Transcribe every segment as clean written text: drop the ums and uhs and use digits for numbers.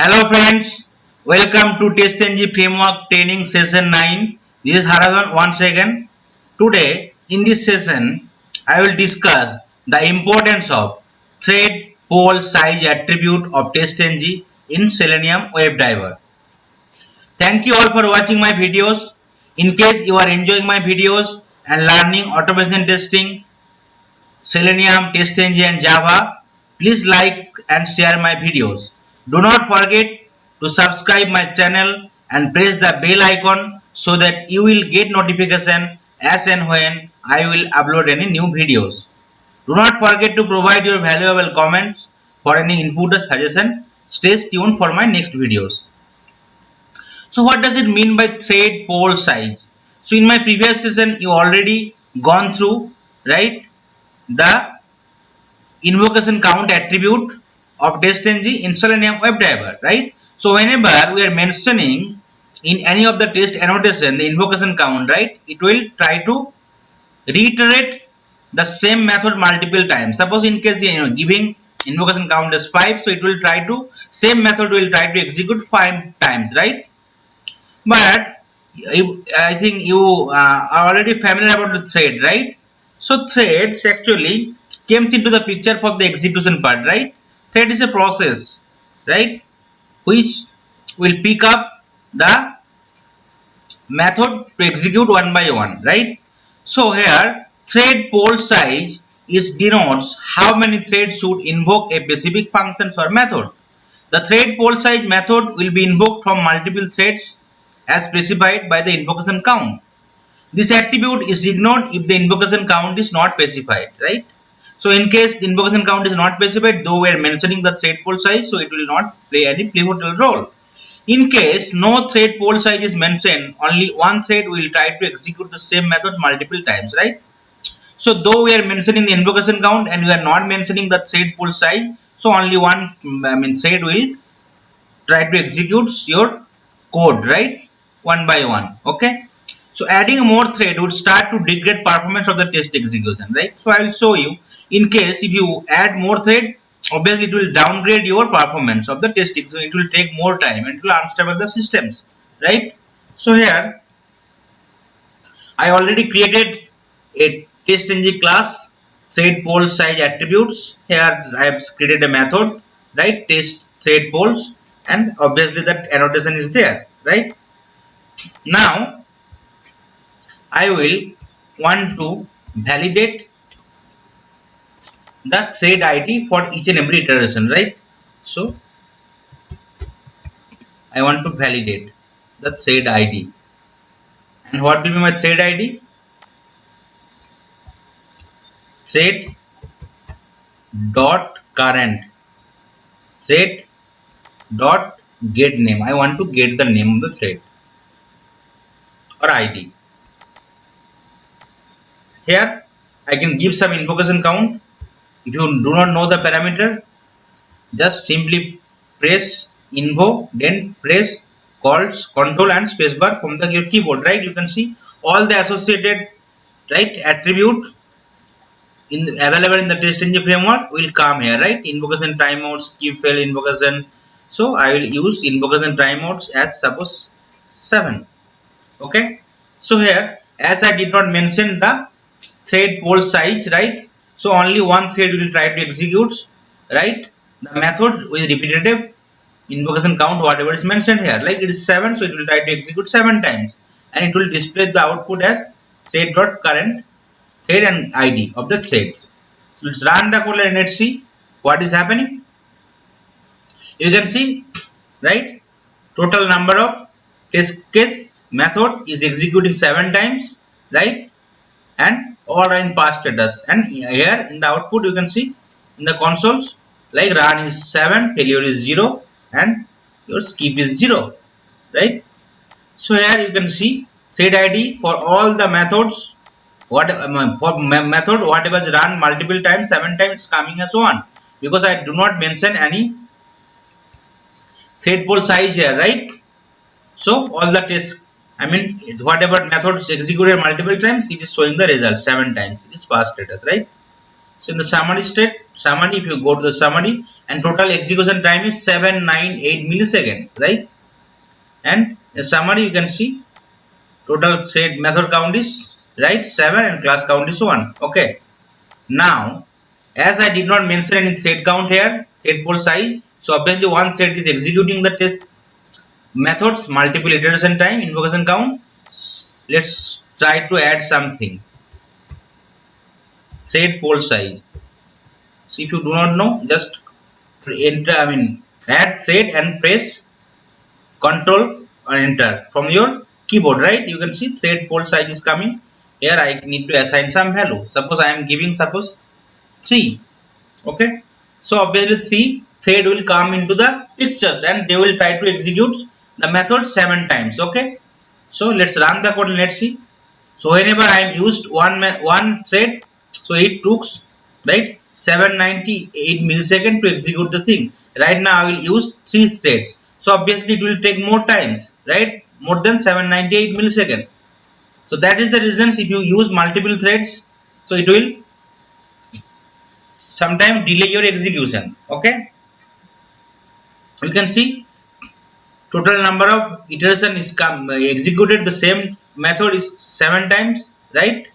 Hello friends, welcome to TestNG Framework Training Session 9. This is Harajan once again. Today in this session, I will discuss the importance of thread pole size attribute of TestNG in Selenium WebDriver. Thank you all for watching my videos. In case you are enjoying my videos and learning automation testing, Selenium, TestNG and Java, please like and share my videos. Do not forget to subscribe my channel and press the bell icon so that you will get notification as and when I will upload any new videos. Do not forget to provide your valuable comments for any input or suggestion. Stay tuned for my next videos. So what does it mean by thread pole size? So in my previous session you already gone through, right, the invocation count attribute of TestNG in Selenium WebDriver, right? So whenever we are mentioning in any of the test annotation the invocation count, right, it will try to reiterate the same method multiple times. Suppose in case giving invocation count as 5, so it will try to same method will try to execute 5 times, right? But I think you are already familiar about the thread, right? So threads actually comes into the picture for the execution part, right? Thread is a process, right, which will pick up the method to execute one by one, right? So here thread pole size is denotes how many threads should invoke a specific function or method. The thread pole size method will be invoked from multiple threads as specified by the invocation count. This attribute is ignored if the invocation count is not specified, right? So in case the invocation count is not specified, though we are mentioning the thread pole size, so it will not play any pivotal role. In case no thread pole size is mentioned, only one thread will try to execute the same method multiple times, right? So though we are mentioning the invocation count and we are not mentioning the thread pole size, so only one thread will try to execute your code, right, one by one. Okay, so adding more thread would start to degrade performance of the test execution, right? So I will show you. In case if you add more thread, obviously it will downgrade your performance of the testing, so it will take more time and it will unstable the systems, right? So here I already created a TestNG class thread pole size attributes. Here I have created a method, right, test thread poles, and obviously that annotation is there, right? Now I will want to validate the thread ID for each and every iteration, right? So I want to validate the thread ID, and what will be my thread ID? Thread dot current thread dot get name. I want to get the name of the thread or ID. Here I can give some invocation count. If you do not know the parameter, just simply press invo, then press calls control and spacebar from the your keyboard, right? You can see all the associated, right, attribute in available in the TestNG framework will come here, right? Invocation timeouts, skip fail invocation. So I will use invocation timeouts as suppose 7. Okay, so here as I did not mention the thread pole size, right, so only one thread will try to execute, right, the method with repetitive invocation count whatever is mentioned here, like it is 7, so it will try to execute 7 times and it will display the output as thread dot current thread and ID of the thread. So let's run the code and let's see what is happening. You can see, right, total number of test case method is executing 7 times, right, and all are in pass status, and here in the output you can see in the consoles like run is 7, failure is 0, and your skip is 0, right? So here you can see thread ID for all the methods, what for method whatever is run multiple times 7 times it's coming as 1, because I do not mention any thread pole size here, right? So all the tests, I mean whatever method is executed multiple times, it is showing the result 7 times, it is pass status, right? So in the summary, if you go to the summary, and total execution time is 798 millisecond, right? And in summary, you can see total thread method count is right 7 and class count is 1. Okay. Now, as I did not mention any thread count here, thread pool size, so obviously one thread is executing the test methods, multiple iteration time, invocation count. Let's try to add something. Thread pool size. So if you do not know, just enter, add thread and press Control or enter from your keyboard, right? You can see thread pool size is coming. Here I need to assign some value. Suppose I am giving 3. Okay. So obviously 3 thread will come into the pictures and they will try to execute the method 7 times. Okay. So let's run the code and let's see. So whenever I am used one thread, so it took right 798 millisecond to execute the thing. Right now I will use 3 threads. So obviously it will take more times, right? More than 798 millisecond. So that is the reasons if you use multiple threads, so it will sometimes delay your execution. Okay. You can see total number of iteration is executed the same method is 7 times, right?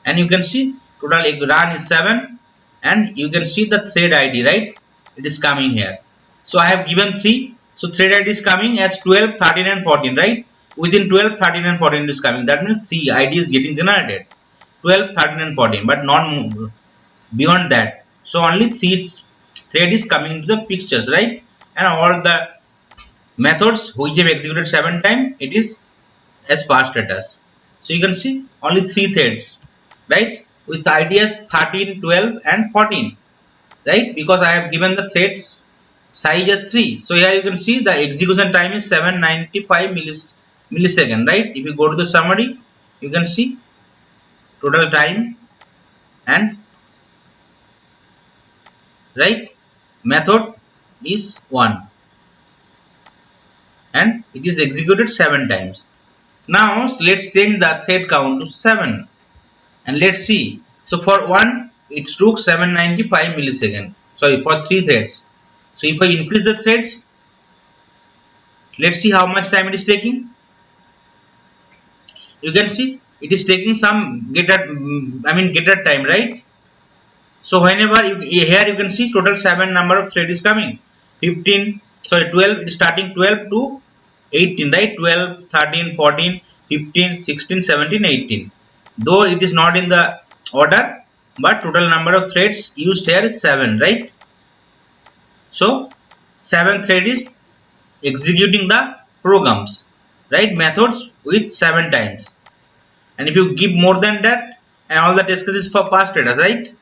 And you can see total run is 7 and you can see the thread id, right? It is coming here. So I have given 3, so thread id is coming as 12, 13 and 14, right? Within 12, 13 and 14 it is coming. That means 3 id is getting generated, 12, 13 and 14, but not beyond that. So only 3 thread is coming to the pictures, right? And all the methods which have executed 7 times, it is as pass status. So you can see only 3 threads, right? With the IDs 13, 12 and 14, right? Because I have given the threads size as 3. So here you can see the execution time is 795 millisecond, right? If you go to the summary, you can see total time and right method is 1 and it is executed 7 times. Now let's change the thread count to 7 and let's see. So for one it took 795 millisecond, sorry, for 3 threads. So if I increase the threads, let's see how much time it is taking. You can see it is taking some getter time, right? So whenever here you can see total 7 number of thread is coming, 15, sorry 12, it is starting 12 to 18, right? 12, 13, 14, 15, 16, 17, 18. Though it is not in the order, but total number of threads used here is 7, right? So 7 thread is executing the programs, right, methods with 7 times. And if you give more than that, and all the test cases for past status, right?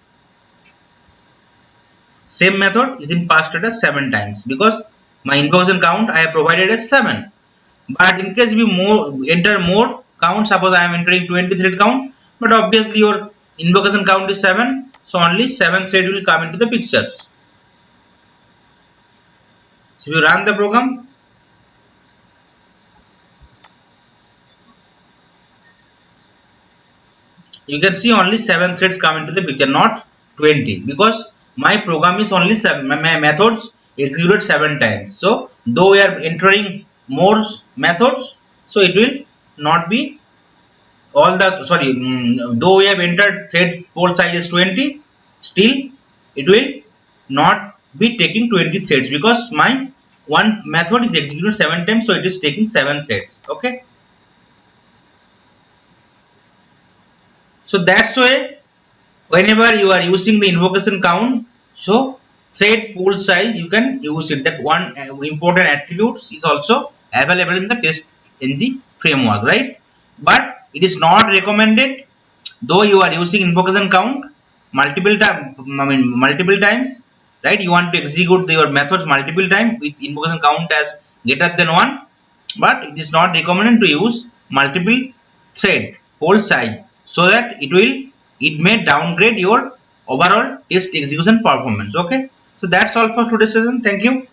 Same method is in past status 7 times because my invocation count I have provided as 7. But in case you enter more count, suppose I am entering 20 thread count, but obviously your invocation count is 7, so only 7 thread will come into the pictures. So if you run the program, you can see only 7 threads come into the picture, not 20, because my program is only 7, my methods executed 7 times. So though we are entering more methods, so it will not be all the, sorry, though we have entered thread pole size is 20, still it will not be taking 20 threads because my one method is executed 7 times, so it is taking 7 threads. Okay. So that's why whenever you are using the invocation count, so thread pool size you can use it. That one important attribute is also available in the TestNG framework, right? But it is not recommended, though you are using invocation count multiple times, right? You want to execute your methods multiple times with invocation count as greater than 1, but it is not recommended to use multiple thread pool size, so that it may downgrade your overall test execution performance. Okay, so that's all for today's session. Thank you.